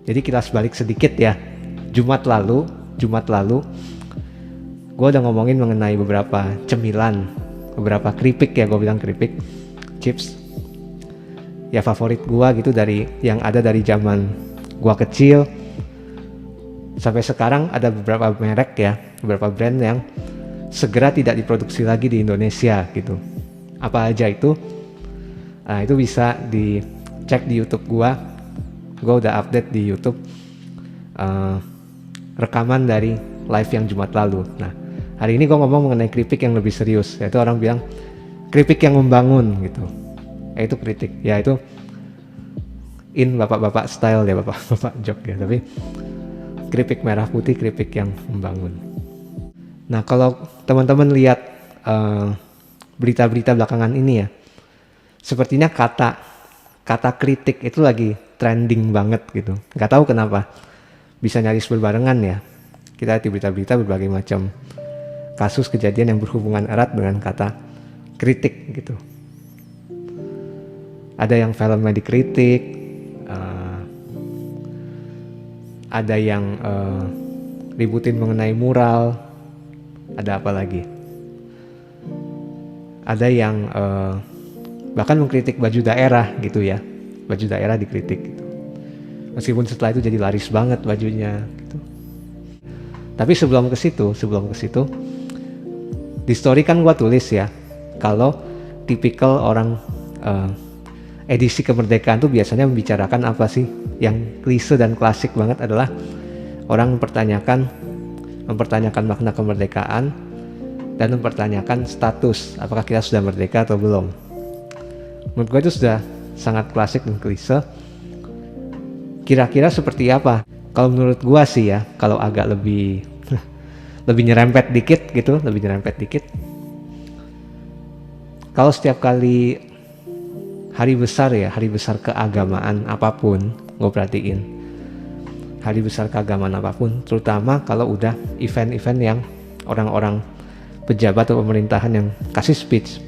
Jadi kilas balik sedikit ya. Jumat lalu gue udah ngomongin mengenai beberapa cemilan, beberapa keripik ya, gue bilang keripik, chips ya favorit gue gitu, dari yang ada dari zaman gue kecil sampai sekarang. Ada beberapa merek ya, beberapa brand yang segera tidak diproduksi lagi di Indonesia gitu. Apa aja itu? Nah, itu bisa dicek di YouTube gue udah update di YouTube rekaman dari live yang Jumat lalu. Nah, hari ini gue ngomong mengenai keripik yang lebih serius, yaitu orang bilang keripik yang membangun gitu. Yaitu kritik, ya itu in bapak-bapak style ya, bapak-bapak jok ya, tapi keripik merah putih, keripik yang membangun. Nah, kalau teman-teman lihat berita-berita belakangan ini ya, sepertinya kata kritik itu lagi trending banget gitu. Nggak tahu kenapa, bisa nyaris berbarengan ya. Kita di berita-berita berbagai macam kasus kejadian yang berhubungan erat dengan kata kritik gitu. Ada yang filmnya dikritik, ada yang ributin mengenai mural, ada apa lagi? Ada yang bahkan mengkritik baju daerah gitu ya, baju daerah dikritik gitu. Meskipun setelah itu jadi laris banget bajunya gitu. Tapi sebelum ke situ, di story kan gua tulis ya, kalau tipikal orang edisi kemerdekaan tuh biasanya membicarakan apa sih? Yang klise dan klasik banget adalah orang mempertanyakan makna kemerdekaan dan mempertanyakan status, apakah kita sudah merdeka atau belum. Menurut gue itu sudah sangat klasik dan klise. Kira-kira seperti apa? Kalau menurut gue sih ya, kalau agak lebih nyerempet dikit gitu, kalau setiap kali hari besar keagamaan apapun, gue perhatiin hari besar keagamaan apapun, terutama kalau udah event-event yang orang-orang pejabat atau pemerintahan yang kasih speech,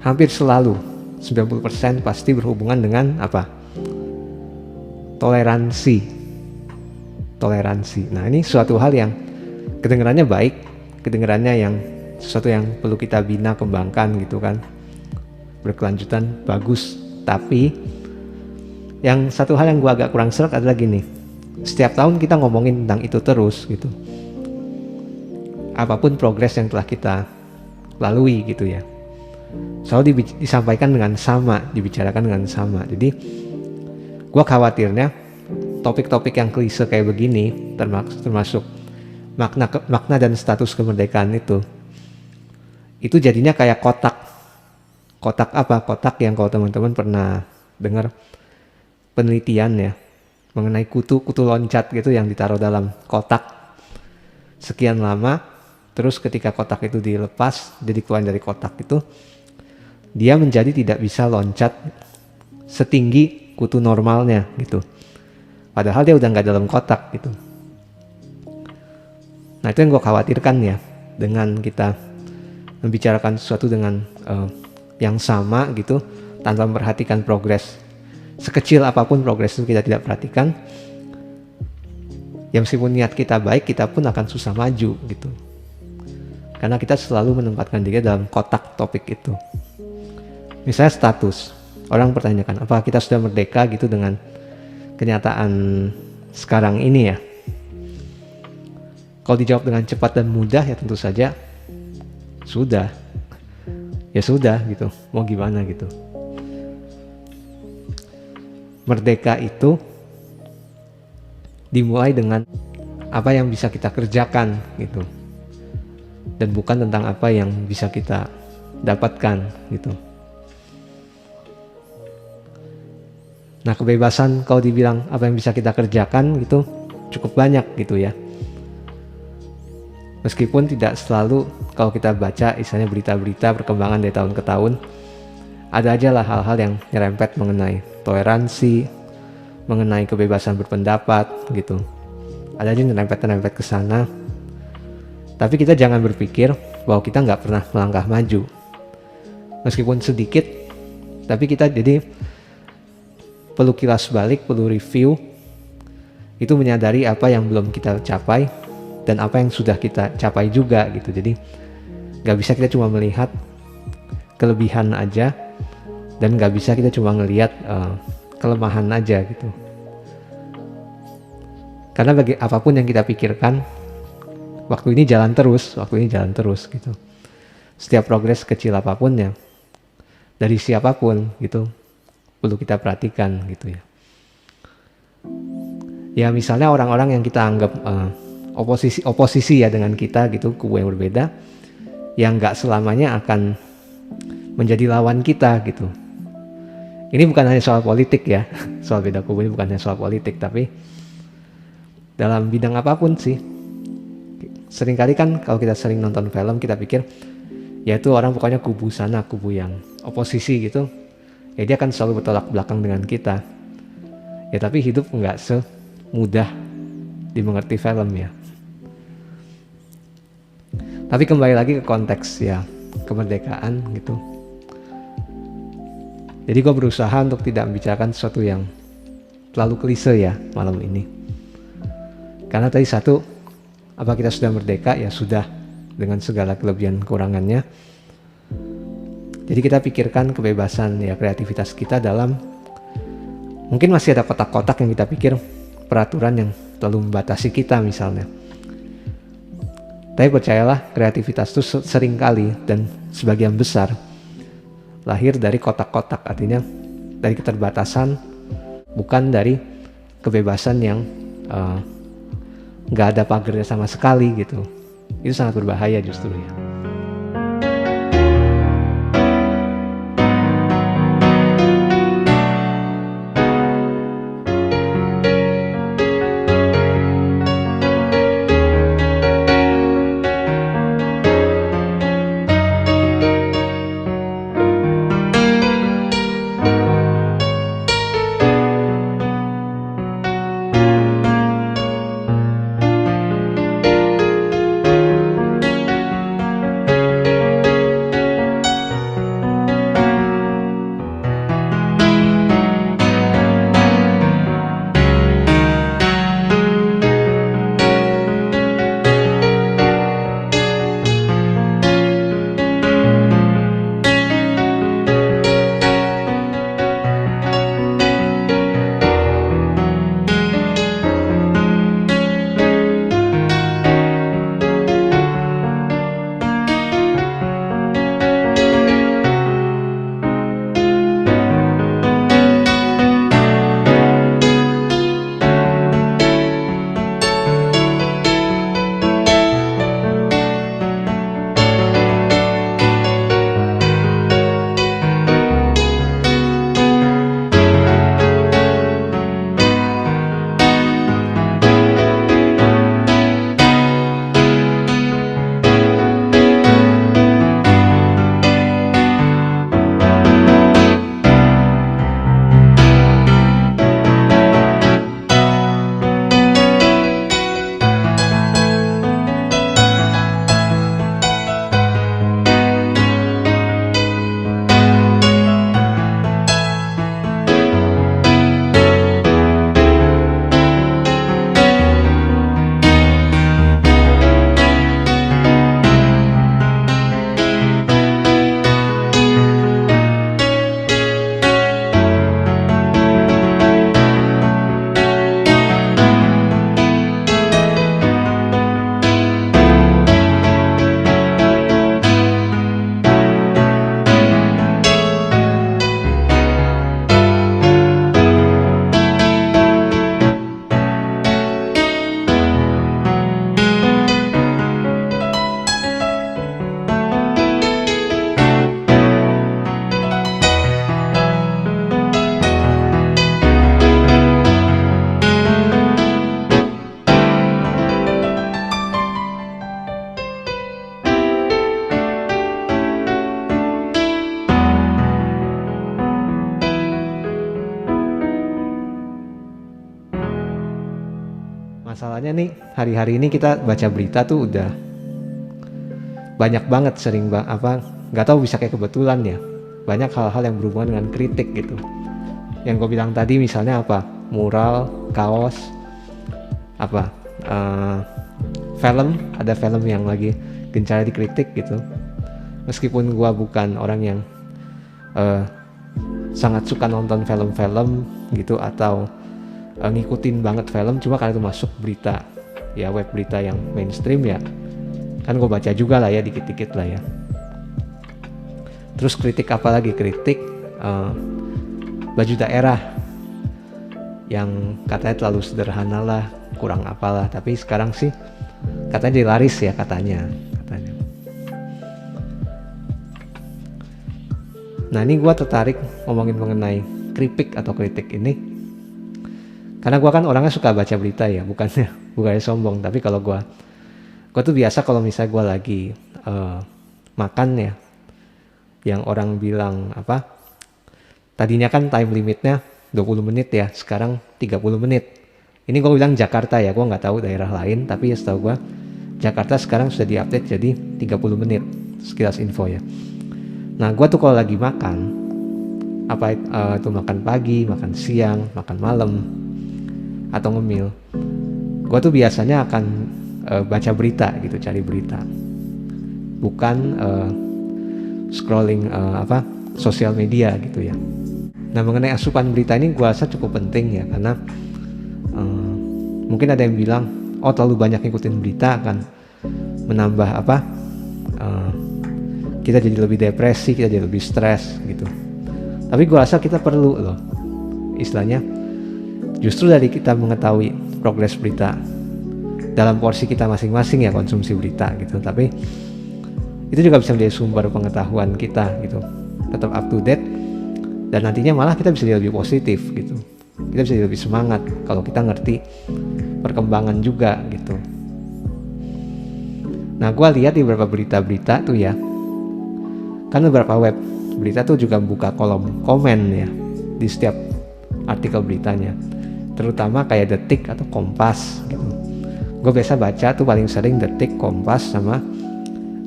hampir selalu 90% pasti berhubungan dengan apa? Toleransi. Nah, ini suatu hal yang kedengarannya baik, kedengarannya yang sesuatu yang perlu kita bina, kembangkan gitu kan, berkelanjutan, bagus. Tapi yang satu hal yang gue agak kurang serak adalah gini, setiap tahun kita ngomongin tentang itu terus gitu, apapun progres yang telah kita lalui gitu ya, selalu disampaikan dengan sama, dibicarakan dengan sama. Jadi gue khawatirnya topik-topik yang klise kayak begini, termasuk makna dan status kemerdekaan itu jadinya kayak kotak yang kalau teman-teman pernah dengar penelitian ya mengenai kutu loncat gitu yang ditaruh dalam kotak sekian lama, terus ketika kotak itu dilepas, jadi keluar dari kotak itu, dia menjadi tidak bisa loncat setinggi kutu normalnya gitu, padahal dia udah nggak dalam kotak gitu. Nah, itu yang gue khawatirkan ya, dengan kita membicarakan sesuatu dengan yang sama gitu, tanpa memperhatikan progres. Sekecil apapun progres itu kita tidak perhatikan, ya meskipun niat kita baik, kita pun akan susah maju gitu. Karena kita selalu menempatkan diri dalam kotak topik itu. Misalnya status, orang pertanyakan apakah kita sudah merdeka gitu dengan kenyataan sekarang ini ya. Kalau dijawab dengan cepat dan mudah ya tentu saja sudah. Ya sudah gitu, mau gimana gitu. Merdeka itu dimulai dengan apa yang bisa kita kerjakan gitu, dan bukan tentang apa yang bisa kita dapatkan gitu. Nah, kebebasan kalau dibilang apa yang bisa kita kerjakan gitu cukup banyak gitu ya. Meskipun tidak selalu, kalau kita baca misalnya berita-berita perkembangan dari tahun ke tahun, ada aja lah hal-hal yang nyerempet mengenai toleransi, mengenai kebebasan berpendapat gitu. Ada aja nyerempet ke sana. Tapi kita jangan berpikir bahwa kita nggak pernah melangkah maju. Meskipun sedikit, tapi kita jadi perlu kilas balik, perlu review itu menyadari apa yang belum kita capai dan apa yang sudah kita capai juga gitu. Jadi nggak bisa kita cuma melihat kelebihan aja, dan nggak bisa kita cuma ngelihat kelemahan aja gitu. Karena bagi apapun yang kita pikirkan, waktu ini jalan terus gitu. Setiap progres kecil apapun ya, dari siapapun gitu, perlu kita perhatikan gitu ya. Ya misalnya orang-orang yang kita anggap oposisi ya dengan kita gitu, kubu yang berbeda, yang nggak selamanya akan menjadi lawan kita gitu. Ini bukan hanya soal politik ya, soal beda kubu ini bukan hanya soal politik, tapi dalam bidang apapun sih. Seringkali kan kalau kita sering nonton film, kita pikir ya itu orang pokoknya kubu sana, kubu yang oposisi gitu, ya dia akan selalu bertolak belakang dengan kita. Ya tapi hidup nggak semudah dimengerti film ya. Tapi kembali lagi ke konteks ya kemerdekaan gitu. Jadi gue berusaha untuk tidak membicarakan sesuatu yang terlalu klise ya malam ini. Karena tadi satu, apa kita sudah merdeka? Ya sudah, dengan segala kelebihan kekurangannya. Jadi kita pikirkan kebebasan ya kreativitas kita dalam, mungkin masih ada kotak-kotak yang kita pikir peraturan yang terlalu membatasi kita misalnya. Tapi percayalah, kreativitas itu seringkali dan sebagian besar lahir dari kotak-kotak, artinya dari keterbatasan, bukan dari kebebasan yang nggak ada pagarnya sama sekali gitu. Itu sangat berbahaya justru ya. Masalahnya nih, hari-hari ini kita baca berita tuh udah banyak banget, nggak tahu bisa kayak kebetulan ya, banyak hal-hal yang berhubungan dengan kritik gitu. Yang gue bilang tadi misalnya apa, mural, kaos, apa film, ada film yang lagi gencar dikritik gitu. Meskipun gua bukan orang yang sangat suka nonton film-film gitu atau ngikutin banget film, cuma karena itu masuk berita ya, web berita yang mainstream ya, kan gue baca juga lah ya, dikit-dikit lah ya. Terus kritik apa lagi? Kritik baju daerah yang katanya terlalu sederhana lah, kurang apalah, tapi sekarang sih katanya jadi laris ya, katanya. Nah ini gue tertarik ngomongin mengenai keripik atau kritik ini karena gue kan orangnya suka baca berita ya, bukannya sombong, tapi kalau gue tuh biasa kalau misalnya gue lagi makan ya, yang orang bilang apa, tadinya kan time limitnya 20 menit ya, sekarang 30 menit. Ini gue bilang Jakarta ya, gue nggak tahu daerah lain, tapi ya setahu gue Jakarta sekarang sudah diupdate jadi 30 menit, sekilas info ya. Nah gue tuh kalau lagi makan, apa itu makan pagi, makan siang, makan malam, atau ngemil, gue tuh biasanya akan baca berita gitu, cari berita, bukan scrolling sosial media gitu ya. Nah mengenai asupan berita ini gue rasa cukup penting ya, karena mungkin ada yang bilang, oh terlalu banyak ngikutin berita akan menambah kita jadi lebih depresi, kita jadi lebih stres gitu. Tapi gue rasa kita perlu loh, istilahnya justru dari kita mengetahui progres berita dalam porsi kita masing-masing ya, konsumsi berita gitu, tapi itu juga bisa menjadi sumber pengetahuan kita gitu, tetap up to date, dan nantinya malah kita bisa jadi lebih positif gitu, kita bisa jadi lebih semangat kalau kita ngerti perkembangan juga gitu. Nah gue lihat di beberapa berita-berita tuh ya, kan beberapa web berita tuh juga buka kolom komen ya di setiap artikel beritanya, terutama kayak Detik atau Kompas gitu. Gue biasa baca tuh paling sering Detik, Kompas, sama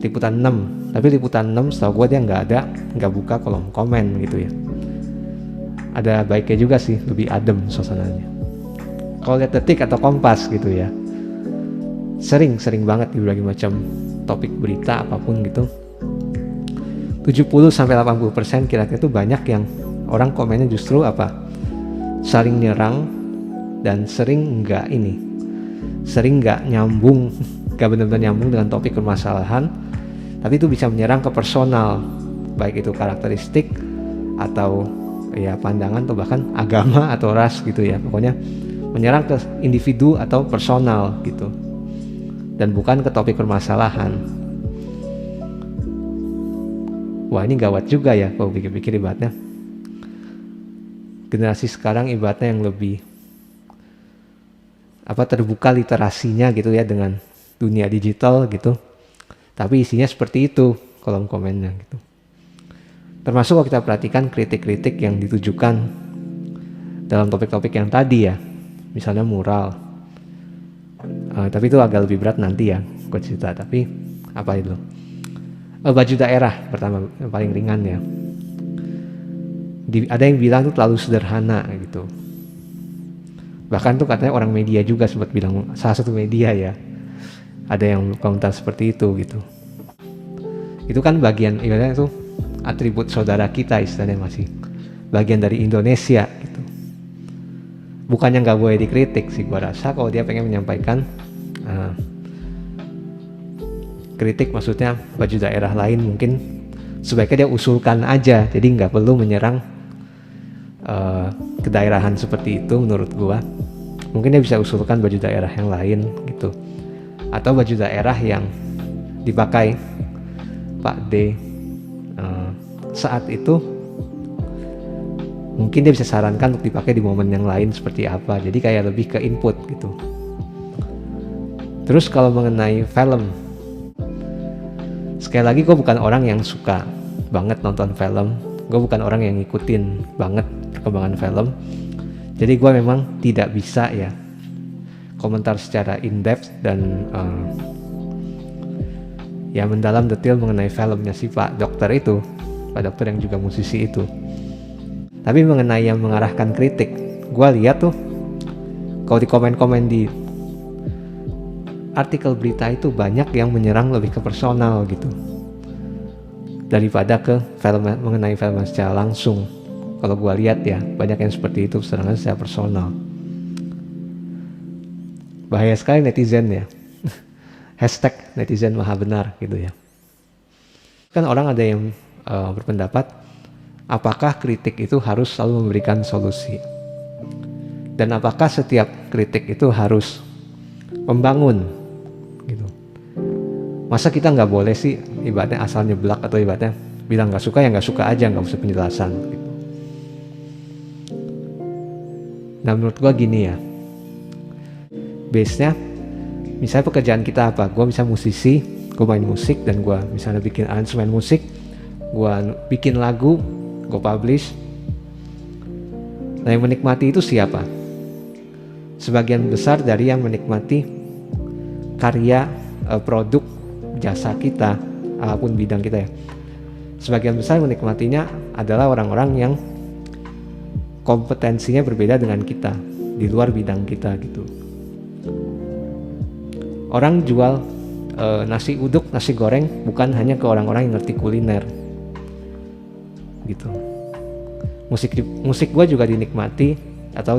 Liputan 6. Tapi Liputan 6 setahu gue dia nggak buka kolom komen gitu ya. Ada baiknya juga sih, lebih adem suasananya. Kalau lihat Detik atau Kompas gitu ya, sering banget di berbagai macam topik berita apapun gitu, 70-80% kira-kira tuh banyak yang orang komennya justru saling nyerang, dan sering nggak nyambung, nggak benar-benar nyambung dengan topik permasalahan, tapi itu bisa menyerang ke personal, baik itu karakteristik atau ya pandangan atau bahkan agama atau ras gitu ya, pokoknya menyerang ke individu atau personal gitu, dan bukan ke topik permasalahan. Wah ini gawat juga ya kalau pikir-pikir ibaratnya. Generasi sekarang ibaratnya yang lebih terbuka literasinya gitu ya dengan dunia digital gitu. Tapi isinya seperti itu kolom komennya gitu. Termasuk kalau kita perhatikan kritik-kritik yang ditujukan dalam topik-topik yang tadi ya. Misalnya mural. Tapi itu agak lebih berat nanti ya gue cerita. Tapi apa itu? Baju daerah pertama yang paling ringan ya. Ada yang bilang itu terlalu sederhana gitu. Bahkan tuh katanya orang media juga sempat bilang, salah satu media ya, ada yang komentar seperti itu gitu. Itu kan bagian ibaratnya itu atribut saudara kita, istilahnya masih bagian dari Indonesia gitu. Bukannya nggak boleh dikritik sih, gua rasa kalau dia pengen menyampaikan kritik, maksudnya baju daerah lain, mungkin sebaiknya dia usulkan aja, jadi nggak perlu menyerang kedaerahan seperti itu. Menurut gua mungkin dia bisa usulkan baju daerah yang lain gitu, atau baju daerah yang dipakai Pak D saat itu, mungkin dia bisa sarankan untuk dipakai di momen yang lain seperti apa, jadi kayak lebih ke input gitu. Terus kalau mengenai film, sekali lagi gue bukan orang yang suka banget nonton film, gue bukan orang yang ngikutin banget perkembangan film, jadi gue memang tidak bisa ya komentar secara in-depth dan ya mendalam detail mengenai filmnya si Pak Dokter itu, Pak Dokter yang juga musisi itu. Tapi mengenai yang mengarahkan kritik, gue lihat tuh kalau di komen-komen di artikel berita itu banyak yang menyerang lebih ke personal gitu daripada ke film, mengenai film secara langsung. Kalau gue lihat ya, banyak yang seperti itu serangan secara personal. Bahaya sekali netizen ya. Hashtag netizen maha benar gitu ya. Kan orang ada yang berpendapat, apakah kritik itu harus selalu memberikan solusi? Dan apakah setiap kritik itu harus membangun gitu? Masa kita nggak boleh sih ibaratnya asal nyeblak, atau ibaratnya bilang nggak suka ya nggak suka aja, nggak usah penjelasan gitu. Nah menurut gue gini ya, base-nya misalnya pekerjaan kita apa, gue misalnya musisi, gue main musik dan gue misalnya bikin aransemen musik, gue bikin lagu, gue publish. Nah yang menikmati itu siapa? Sebagian besar dari yang menikmati karya, produk, jasa kita, apapun bidang kita ya, sebagian besar menikmatinya adalah orang-orang yang kompetensinya berbeda dengan kita, di luar bidang kita gitu. Orang jual nasi uduk, nasi goreng bukan hanya ke orang-orang yang ngerti kuliner gitu. Musik gue juga dinikmati atau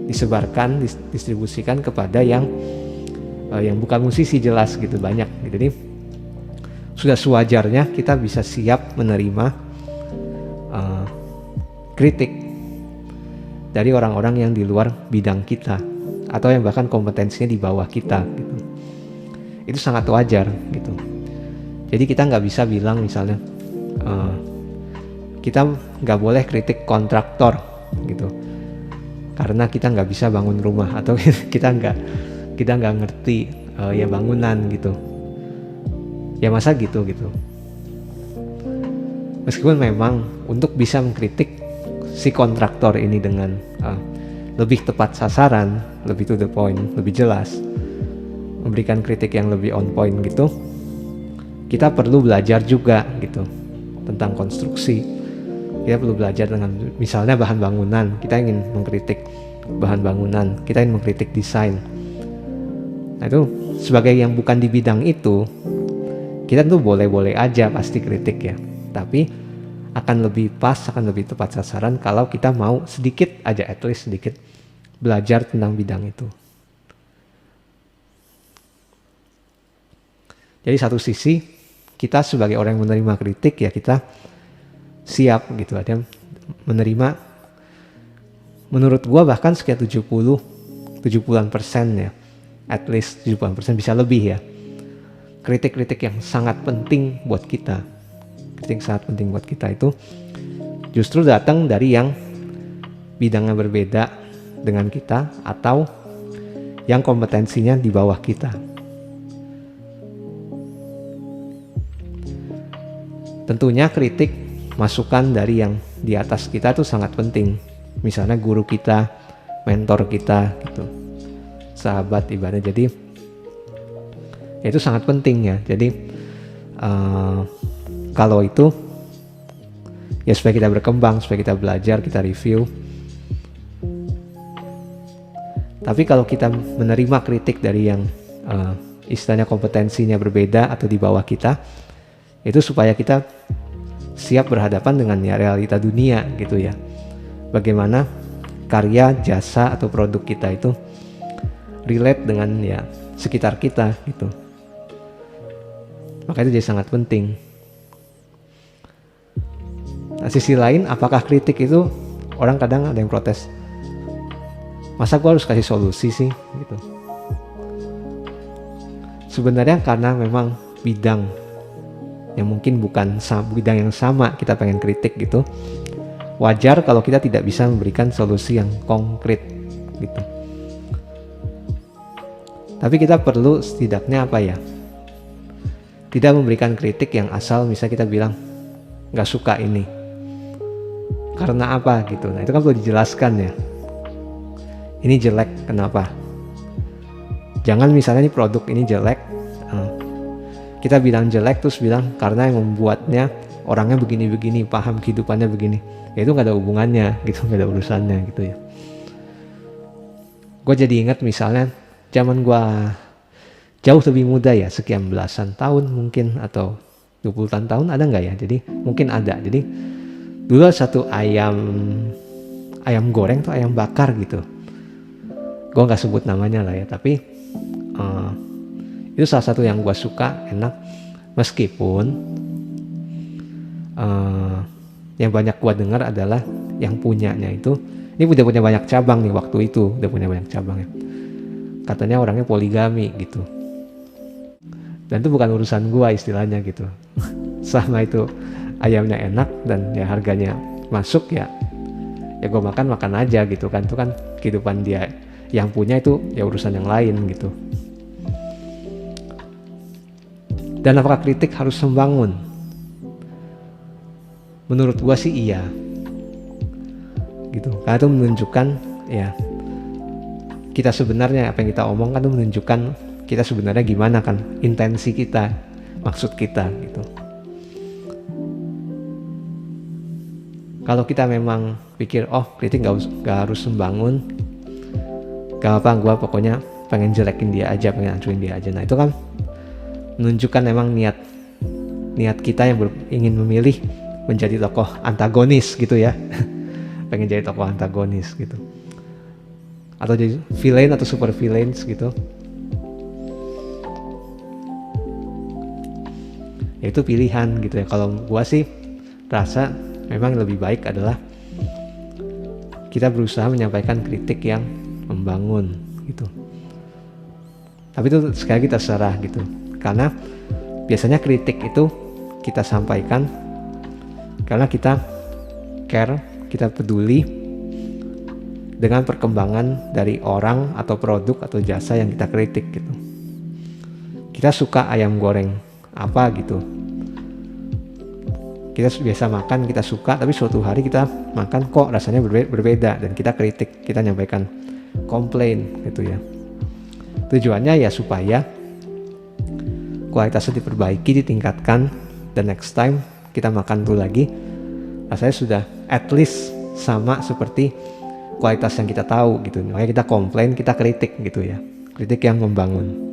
disebarkan, distribusikan kepada yang bukan musisi, jelas gitu, banyak gitu. Jadi sudah sewajarnya kita bisa siap menerima kritik dari orang-orang yang di luar bidang kita atau yang bahkan kompetensinya di bawah kita gitu. Itu sangat wajar gitu. Jadi kita nggak bisa bilang misalnya kita nggak boleh kritik kontraktor gitu karena kita nggak bisa bangun rumah, atau kita nggak ngerti ya bangunan gitu. Ya masa gitu. Meskipun memang untuk bisa mengkritik si kontraktor ini dengan lebih tepat sasaran, lebih to the point, lebih jelas, memberikan kritik yang lebih on point gitu, kita perlu belajar juga gitu tentang konstruksi. Kita perlu belajar dengan misalnya bahan bangunan, kita ingin mengkritik bahan bangunan, kita ingin mengkritik desain. Nah itu sebagai yang bukan di bidang itu, kita tuh boleh-boleh aja pasti kritik ya, tapi akan lebih pas, akan lebih tepat sasaran kalau kita mau sedikit aja, at least sedikit belajar tentang bidang itu. Jadi satu sisi kita sebagai orang yang menerima kritik ya kita siap gitu, ada menerima, menurut gua bahkan sekitar 70-an% ya, at least 70-an%, bisa lebih ya, kritik-kritik yang sangat penting buat kita. Kritik sangat penting buat kita itu justru datang dari yang bidangnya berbeda dengan kita atau yang kompetensinya di bawah kita. Tentunya kritik, masukan dari yang di atas kita itu sangat penting. Misalnya guru kita, mentor kita gitu, sahabat ibaratnya. Jadi ya itu sangat penting ya. Jadi kalau itu ya supaya kita berkembang, supaya kita belajar, kita review. Tapi kalau kita menerima kritik dari yang istilahnya kompetensinya berbeda atau di bawah kita, itu supaya kita siap berhadapan dengan ya realita dunia gitu ya. Bagaimana karya, jasa atau produk kita itu relate dengan ya sekitar kita gitu. Maka itu jadi sangat penting. Nah, sisi lain, apakah kritik itu, orang kadang ada yang protes, masa gue harus kasih solusi sih gitu. Sebenarnya karena memang bidang yang mungkin bukan bidang yang sama kita pengen kritik gitu, wajar kalau kita tidak bisa memberikan solusi yang konkret gitu. Tapi kita perlu setidaknya apa ya, tidak memberikan kritik yang asal misalnya kita bilang gak suka ini karena apa gitu. Nah itu kan perlu dijelaskan ya, ini jelek kenapa. Jangan misalnya ini produk ini jelek, kita bilang jelek terus bilang karena yang membuatnya orangnya begini-begini, paham kehidupannya begini. Ya itu gak ada hubungannya gitu, gak ada urusannya gitu ya. Gue jadi ingat misalnya zaman gua jauh lebih muda ya, sekian belasan tahun mungkin atau 20-an tahun ada nggak ya? Jadi mungkin ada. Jadi dulu satu ayam goreng tuh, ayam bakar gitu. Gua nggak sebut namanya lah ya, tapi itu salah satu yang gua suka, enak. Meskipun yang banyak gua dengar adalah yang punyanya itu, ini udah punya banyak cabang nih waktu itu, udah punya banyak cabang ya. Katanya orangnya poligami gitu. Dan itu bukan urusan gua istilahnya gitu. Selama itu ayamnya enak dan ya harganya masuk ya gua makan aja gitu kan. Itu kan kehidupan dia, yang punya itu ya urusan yang lain gitu. Dan apakah kritik harus membangun? Menurut gua sih iya gitu, karena itu menunjukkan ya kita sebenarnya, apa yang kita omongkan itu menunjukkan kita sebenarnya gimana kan, intensi kita, maksud kita gitu. Kalau kita memang pikir kritik gak harus membangun, gak apa, gue pokoknya pengen jelekin dia aja, pengen hancurin dia aja, nah itu kan menunjukkan memang niat kita yang ingin memilih menjadi tokoh antagonis gitu ya. Pengen jadi tokoh antagonis gitu, atau jadi villain atau super villains gitu. Ya itu pilihan gitu ya. Kalau gua sih rasa memang lebih baik adalah kita berusaha menyampaikan kritik yang membangun gitu. Tapi itu sekali lagi terserah gitu, karena biasanya kritik itu kita sampaikan karena kita care, kita peduli dengan perkembangan dari orang atau produk atau jasa yang kita kritik gitu. Kita suka ayam goreng apa gitu, kita biasa makan, kita suka, tapi suatu hari kita makan kok rasanya berbeda, dan kita kritik, kita nyampaikan komplain gitu ya. Tujuannya ya supaya kualitasnya diperbaiki, ditingkatkan, dan next time kita makan dulu lagi rasanya sudah at least sama seperti kualitas yang kita tahu gitu. Makanya kita komplain, kita kritik gitu ya, kritik yang membangun.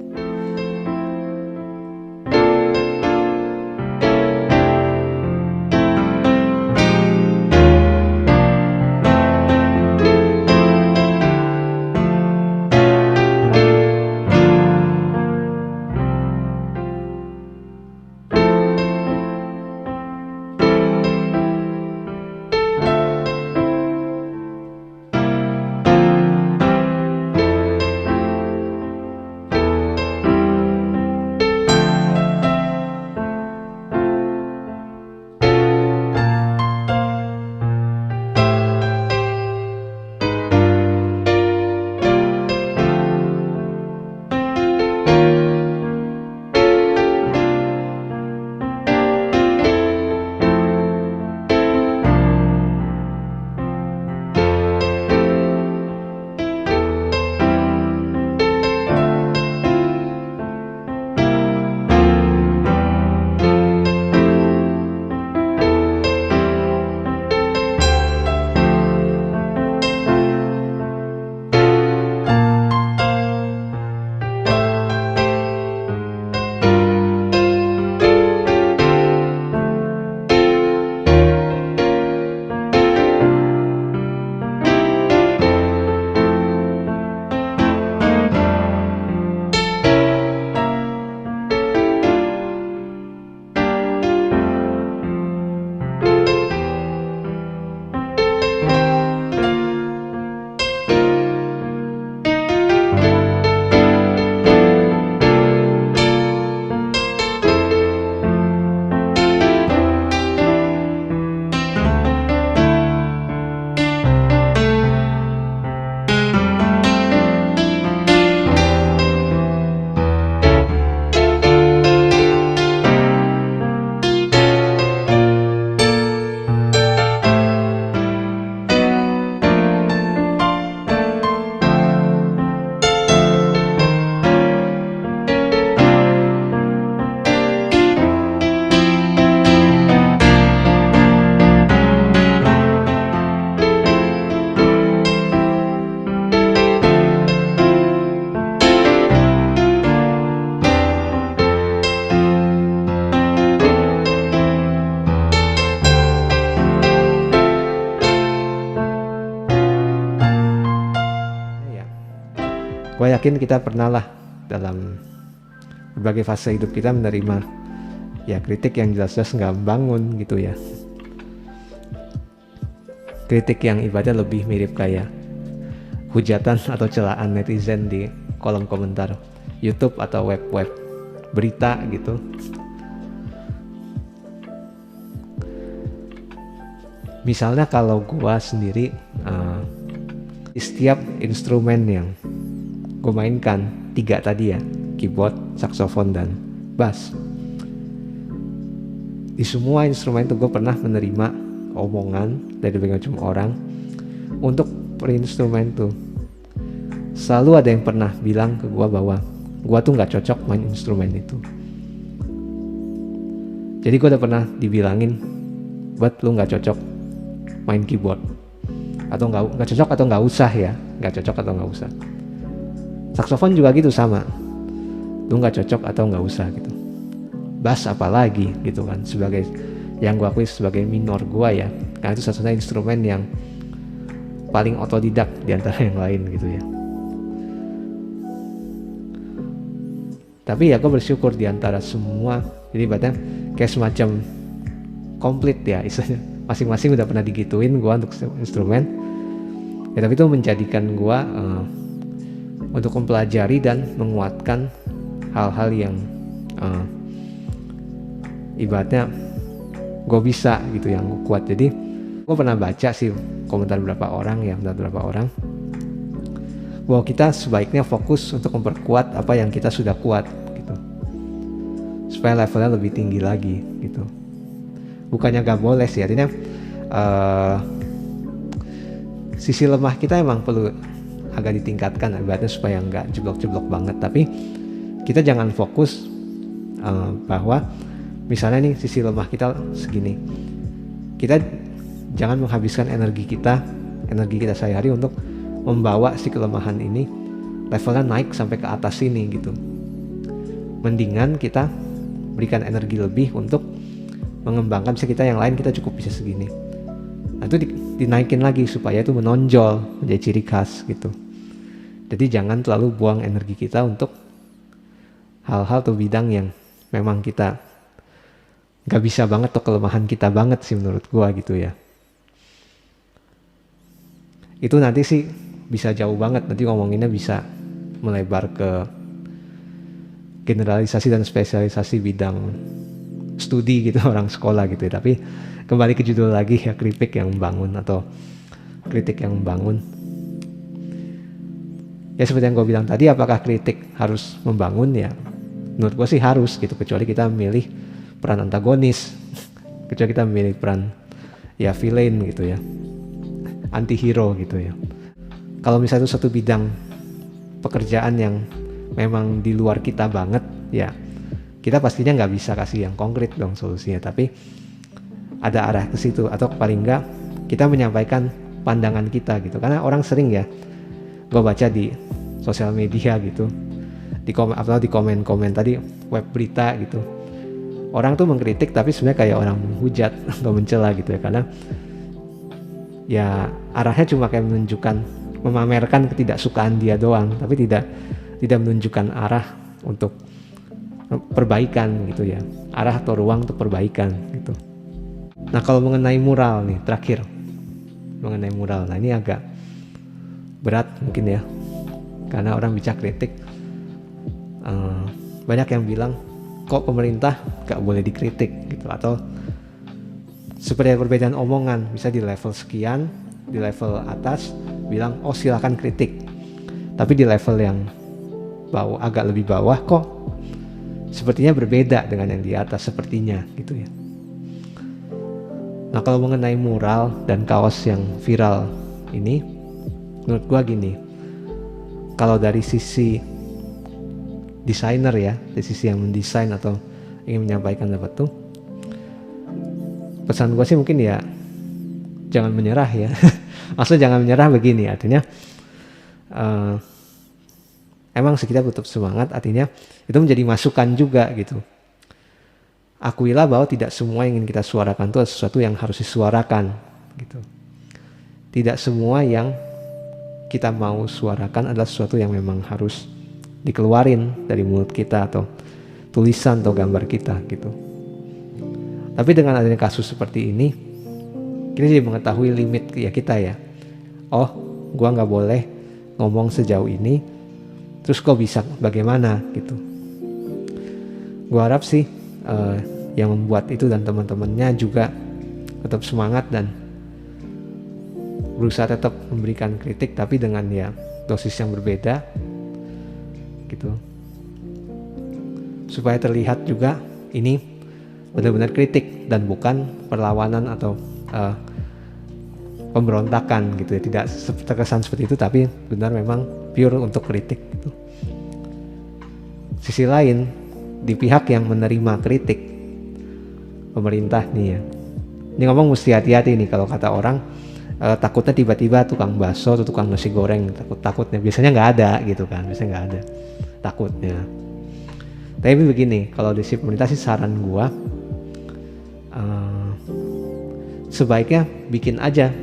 Gue yakin kita pernah lah dalam berbagai fase hidup kita menerima ya kritik yang jelas-jelas nggak membangun gitu ya. Kritik yang ibaratnya lebih mirip kayak hujatan atau celaan netizen di kolom komentar YouTube atau web-web berita gitu. Misalnya kalau gua sendiri di setiap instrumen yang gue mainkan, 3 tadi ya, keyboard, saksofon, dan bass, di semua instrumen itu gue pernah menerima omongan dari berbagai macam orang. Untuk per instrumen tuh selalu ada yang pernah bilang ke gue bahwa gue tuh nggak cocok main instrumen itu. Jadi gue udah pernah dibilangin, buat lu nggak cocok main keyboard, atau nggak cocok atau nggak usah ya, nggak cocok atau nggak usah. Saksofon juga gitu, sama, lu nggak cocok atau nggak usah gitu. Bass apalagi gitu kan, sebagai yang gue akui sebagai minor gue ya, karena itu satu-satunya instrumen yang paling otodidak di antara yang lain gitu ya. Tapi ya gue bersyukur di antara semua, jadi ibaratnya kayak semacam komplit ya istilahnya, masing-masing udah pernah digituin gue untuk instrumen ya, tapi itu menjadikan gue untuk mempelajari dan menguatkan hal-hal yang ibaratnya gue bisa gitu, yang gue kuat. Jadi gue pernah baca sih komentar beberapa orang bahwa kita sebaiknya fokus untuk memperkuat apa yang kita sudah kuat gitu, supaya levelnya lebih tinggi lagi gitu. Bukannya gak boleh sih, artinya sisi lemah kita emang perlu agak ditingkatkan ibaratnya supaya nggak jeblok-jeblok banget. Tapi kita jangan fokus bahwa misalnya nih sisi lemah kita segini, kita jangan menghabiskan energi kita sehari-hari untuk membawa si kelemahan ini levelnya naik sampai ke atas sini gitu. Mendingan kita berikan energi lebih untuk mengembangkan bisa kita yang lain, kita cukup bisa segini. Nah itu dinaikin lagi supaya itu menonjol menjadi ciri khas gitu. Jadi jangan terlalu buang energi kita untuk hal-hal atau bidang yang memang kita gak bisa banget atau kelemahan kita banget sih menurut gua gitu ya. Itu nanti sih bisa jauh banget, nanti ngomonginnya bisa melebar ke generalisasi dan spesialisasi bidang studi gitu, orang sekolah gitu ya. Tapi kembali ke judul lagi ya, kritik yang membangun atau kritik yang membangun. Ya seperti yang gue bilang tadi, apakah kritik harus membangun ya? Menurut gue sih harus gitu, kecuali kita memilih peran antagonis, kecuali kita memilih peran ya villain gitu ya, anti-hero gitu ya. Kalau misalnya itu satu bidang pekerjaan yang memang di luar kita banget ya, kita pastinya nggak bisa kasih yang konkret dong solusinya, tapi ada arah ke situ, atau paling nggak kita menyampaikan pandangan kita gitu. Karena orang sering ya, gue baca di sosial media gitu, di komen-komen tadi web berita gitu, orang tuh mengkritik tapi sebenarnya kayak orang menghujat atau mencela gitu ya, karena ya arahnya cuma kayak menunjukkan, memamerkan ketidaksukaan dia doang, tapi tidak menunjukkan arah untuk perbaikan gitu ya, arah atau ruang untuk perbaikan gitu. Nah kalau mengenai mural nih, terakhir mengenai mural, nah ini agak berat mungkin ya, karena orang bicara kritik, banyak yang bilang kok pemerintah gak boleh dikritik gitu, atau seperti perbedaan omongan, bisa di level sekian, di level atas bilang oh silakan kritik, tapi di level yang bawah, agak lebih bawah, kok sepertinya berbeda dengan yang di atas sepertinya gitu ya. Nah kalau mengenai mural dan kaos yang viral ini, menurut gua gini, kalau dari sisi desainer ya, dari sisi yang mendesain atau ingin menyampaikan apa tuh, pesan gua sih mungkin ya jangan menyerah ya. Maksudnya jangan menyerah begini, artinya emang sih kita tetap semangat, artinya itu menjadi masukan juga gitu. Akuilah bahwa tidak semua yang ingin kita suarakan itu sesuatu yang harus disuarakan gitu. Tidak semua yang kita mau suarakan adalah sesuatu yang memang harus dikeluarin dari mulut kita atau tulisan atau gambar kita gitu. Tapi dengan adanya kasus seperti ini, kita jadi mengetahui limit ya kita ya. Oh, gua nggak boleh ngomong sejauh ini. Terus kok bisa bagaimana gitu. Gua harap sih yang membuat itu dan teman-temannya juga tetap semangat dan berusaha tetap memberikan kritik, tapi dengan ya dosis yang berbeda gitu. Supaya terlihat juga ini benar-benar kritik dan bukan perlawanan atau pemberontakan gitu ya. Tidak terkesan seperti itu, tapi benar memang pure untuk kritik gitu. Sisi lain, di pihak yang menerima kritik, pemerintah nih ya, ini ngomong mesti hati-hati nih kalau kata orang, takutnya tiba-tiba tukang bakso atau tukang nasi goreng, takutnya biasanya nggak ada gitu kan, biasanya nggak ada takutnya. Tapi begini, kalau di pemerintah sih saran gua, sebaiknya bikin aja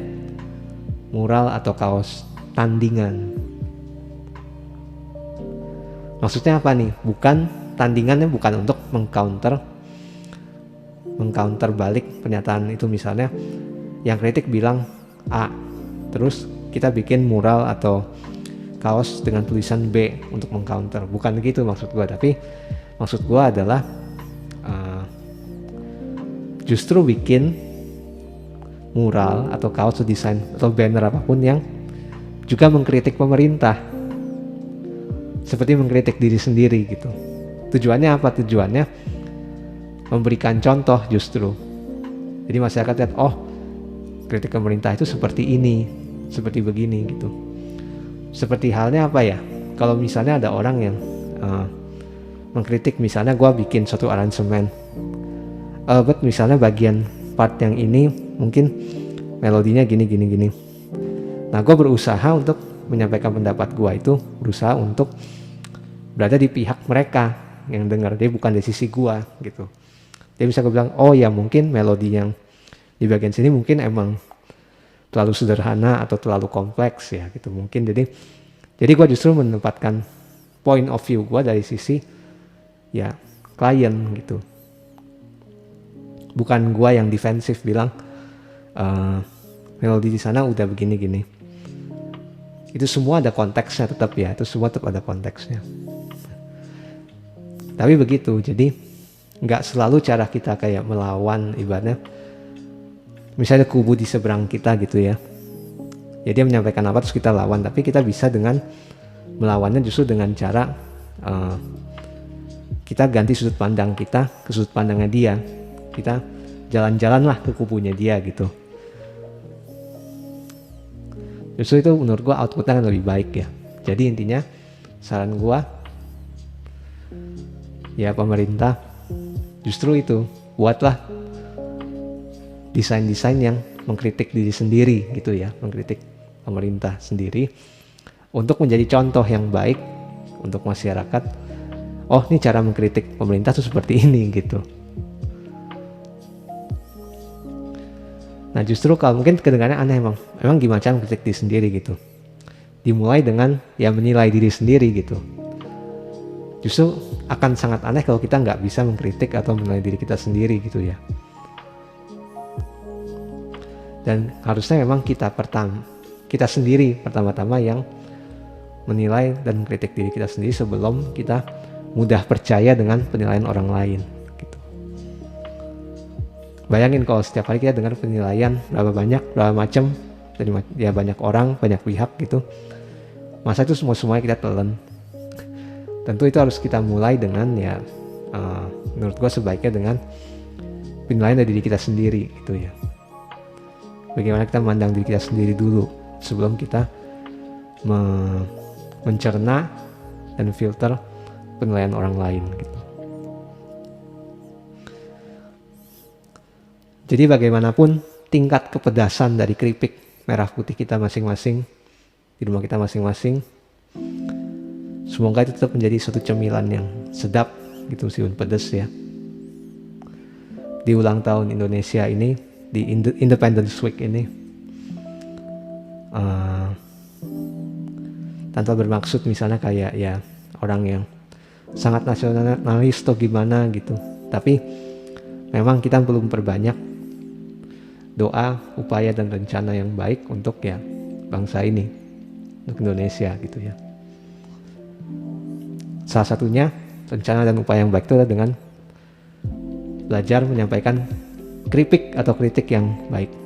mural atau kaos tandingan. Maksudnya apa nih? Tandingannya bukan untuk mengcounter balik pernyataan itu. Misalnya yang kritik bilang A, terus kita bikin mural atau kaos dengan tulisan B untuk mengcounter. Bukan gitu maksud gua, tapi maksud gua adalah justru bikin mural atau kaos atau desain atau banner apapun yang juga mengkritik pemerintah, seperti mengkritik diri sendiri gitu. Tujuannya apa? Tujuannya memberikan contoh justru. Jadi masyarakat lihat, oh kritik pemerintah itu seperti ini, seperti begini gitu. Seperti halnya apa ya? Kalau misalnya ada orang yang mengkritik, misalnya gue bikin suatu aransemen, but misalnya bagian part yang ini mungkin melodinya gini. Nah, gue berusaha untuk menyampaikan pendapat gue itu, berusaha untuk berada di pihak mereka yang dengar, dia bukan di sisi gue gitu. Dia bisa bilang, oh ya mungkin melodi yang di bagian sini mungkin emang terlalu sederhana atau terlalu kompleks ya gitu mungkin. Jadi gue justru menempatkan point of view gue dari sisi ya klien gitu. Bukan gue yang defensif bilang melodi di sana udah begini. Itu semua ada konteksnya tetap ya, itu semua tetap ada konteksnya. Tapi begitu, jadi nggak selalu cara kita kayak melawan, ibaratnya misalnya kubu di seberang kita gitu ya. Ya dia menyampaikan apa terus kita lawan, tapi kita bisa dengan melawannya justru dengan cara kita ganti sudut pandang kita ke sudut pandangnya dia. Kita jalan-jalanlah ke kubunya dia gitu. Justru itu menurut gua outputnya akan lebih baik ya. Jadi intinya saran gua ya pemerintah justru itu, buatlah desain-desain yang mengkritik diri sendiri gitu ya, mengkritik pemerintah sendiri untuk menjadi contoh yang baik untuk masyarakat. Oh, ini cara mengkritik pemerintah tuh seperti ini gitu. Nah justru kalau mungkin kedengarannya aneh, emang gimana cara mengkritik diri sendiri gitu. Dimulai dengan ya menilai diri sendiri gitu. Justru akan sangat aneh kalau kita nggak bisa mengkritik atau menilai diri kita sendiri gitu ya. Dan harusnya memang kita sendiri pertama-tama yang menilai dan mengkritik diri kita sendiri sebelum kita mudah percaya dengan penilaian orang lain gitu. Bayangin kalau setiap hari kita dengar penilaian berapa banyak, berapa macam dari ya banyak orang, banyak pihak gitu. Masa itu semuanya kita telan. Tentu itu harus kita mulai dengan ya menurut gue sebaiknya dengan penilaian dari diri kita sendiri gitu ya. Bagaimana kita memandang diri kita sendiri dulu sebelum kita mencerna dan filter penilaian orang lain gitu. Jadi bagaimanapun tingkat kepedasan dari keripik merah putih kita masing-masing di rumah kita masing-masing, semoga itu tetap menjadi suatu cemilan yang sedap gitu, meskipun pedas ya. Di ulang tahun Indonesia ini, di Independence Week ini, tanpa bermaksud misalnya kayak ya orang yang sangat nasionalis atau gimana gitu. Tapi memang kita perlu memperbanyak doa, upaya dan rencana yang baik untuk ya bangsa ini, untuk Indonesia gitu ya. Salah satunya rencana dan upaya yang baik itu adalah dengan belajar menyampaikan kritik yang baik.